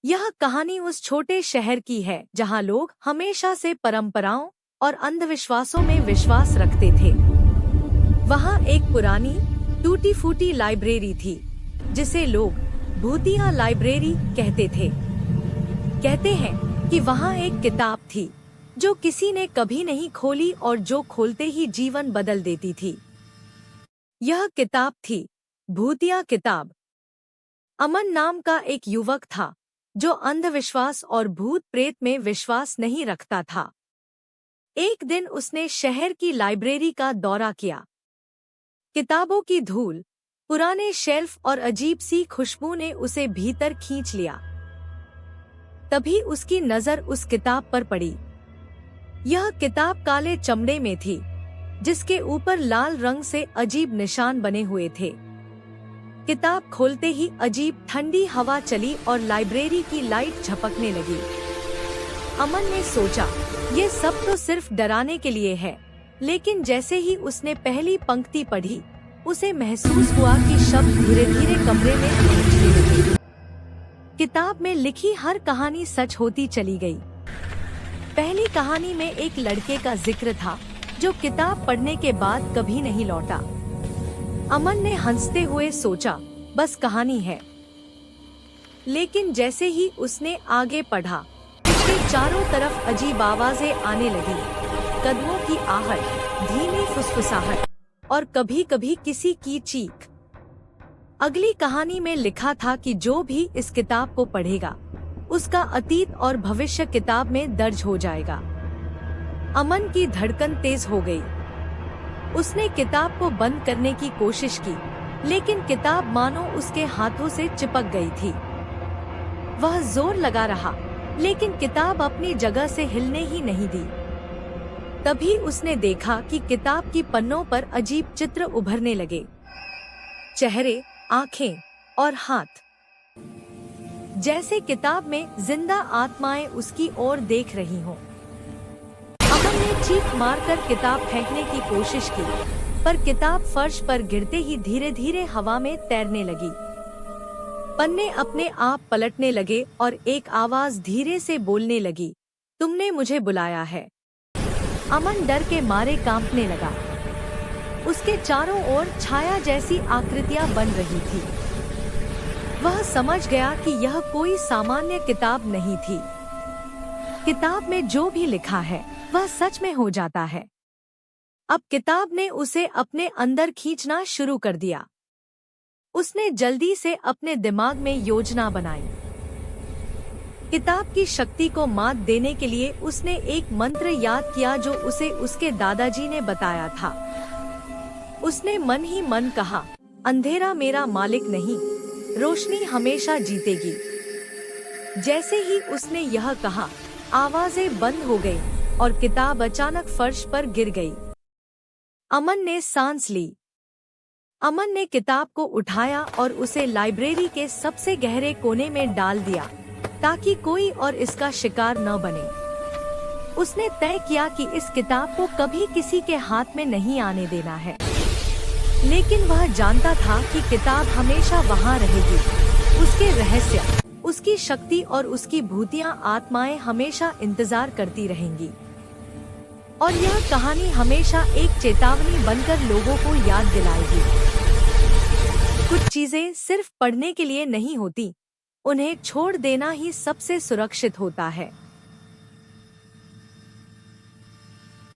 यह कहानी उस छोटे शहर की है जहां लोग हमेशा से परंपराओं और अंधविश्वासों में विश्वास रखते थे। वहां एक पुरानी टूटी फूटी लाइब्रेरी थी जिसे लोग भूतिया लाइब्रेरी कहते थे। कहते हैं कि वहां एक किताब थी जो किसी ने कभी नहीं खोली और जो खोलते ही जीवन बदल देती थी। यह किताब थी भूतिया किताब। अमन नाम का एक युवक था जो अंधविश्वास और भूत प्रेत में विश्वास नहीं रखता था। एक दिन उसने शहर की लाइब्रेरी का दौरा किया। किताबों की धूल, पुराने शेल्फ और अजीब सी खुशबू ने उसे भीतर खींच लिया। तभी उसकी नजर उस किताब पर पड़ी। यह किताब काले चमड़े में थी जिसके ऊपर लाल रंग से अजीब निशान बने हुए थे। किताब खोलते ही अजीब ठंडी हवा चली और लाइब्रेरी की लाइट झपकने लगी। अमन ने सोचा ये सब तो सिर्फ डराने के लिए है, लेकिन जैसे ही उसने पहली पंक्ति पढ़ी उसे महसूस हुआ कि शब्द धीरे धीरे कमरे में गूंजने लगे। किताब में लिखी हर कहानी सच होती चली गई। पहली कहानी में एक लड़के का जिक्र था जो किताब पढ़ने के बाद कभी नहीं लौटा। अमन ने हंसते हुए सोचा बस कहानी है, लेकिन जैसे ही उसने आगे पढ़ा उसके चारों तरफ अजीब आवाजें आने लगी। कदमों की आहट, धीमी फुसफुसाहट और कभी-कभी किसी की चीख। अगली कहानी में लिखा था कि जो भी इस किताब को पढ़ेगा उसका अतीत और भविष्य किताब में दर्ज हो जाएगा। अमन की धड़कन तेज हो गई। उसने किताब को बंद करने की कोशिश की, लेकिन किताब मानो उसके हाथों से चिपक गई थी। वह जोर लगा रहा, लेकिन किताब अपनी जगह से हिलने ही नहीं दी। तभी उसने देखा कि किताब की पन्नों पर अजीब चित्र उभरने लगे। चेहरे, आंखें और हाथ, जैसे किताब में जिंदा आत्माएं उसकी ओर देख रही हों। अमन ने चीख मारकर किताब फेंकने की कोशिश की, पर किताब फर्श पर गिरते ही धीरे धीरे हवा में तैरने लगी। पन्ने अपने आप पलटने लगे और एक आवाज धीरे से बोलने लगी, तुमने मुझे बुलाया है। अमन डर के मारे कांपने लगा। उसके चारों ओर छाया जैसी आकृतियां बन रही थी। वह समझ गया कि यह कोई सामान्य किताब नहीं थी। किताब में जो भी लिखा है वह सच में हो जाता है। अब किताब ने उसे अपने अंदर खींचना शुरू कर दिया। उसने जल्दी से अपने दिमाग में योजना बनाई। किताब की शक्ति को मात देने के लिए उसने एक मंत्र याद किया जो उसे उसके दादाजी ने बताया था। उसने मन ही मन कहा, अंधेरा मेरा मालिक नहीं, रोशनी हमेशा जीतेगी। जैसे ही उसने यह कहा, आवाजें बंद हो गई और किताब अचानक फर्श पर गिर गई। अमन ने सांस ली। अमन ने किताब को उठाया और उसे लाइब्रेरी के सबसे गहरे कोने में डाल दिया ताकि कोई और इसका शिकार न बने। उसने तय किया कि इस किताब को कभी किसी के हाथ में नहीं आने देना है, लेकिन वह जानता था कि किताब हमेशा वहाँ रहेगी। उसके रहस्य, उसकी शक्ति और उसकी भूतिया आत्माएं हमेशा इंतजार करती रहेंगी। और यह कहानी हमेशा एक चेतावनी बनकर लोगों को याद दिलाएगी। कुछ चीजें सिर्फ पढ़ने के लिए नहीं होती, उन्हें छोड़ देना ही सबसे सुरक्षित होता है।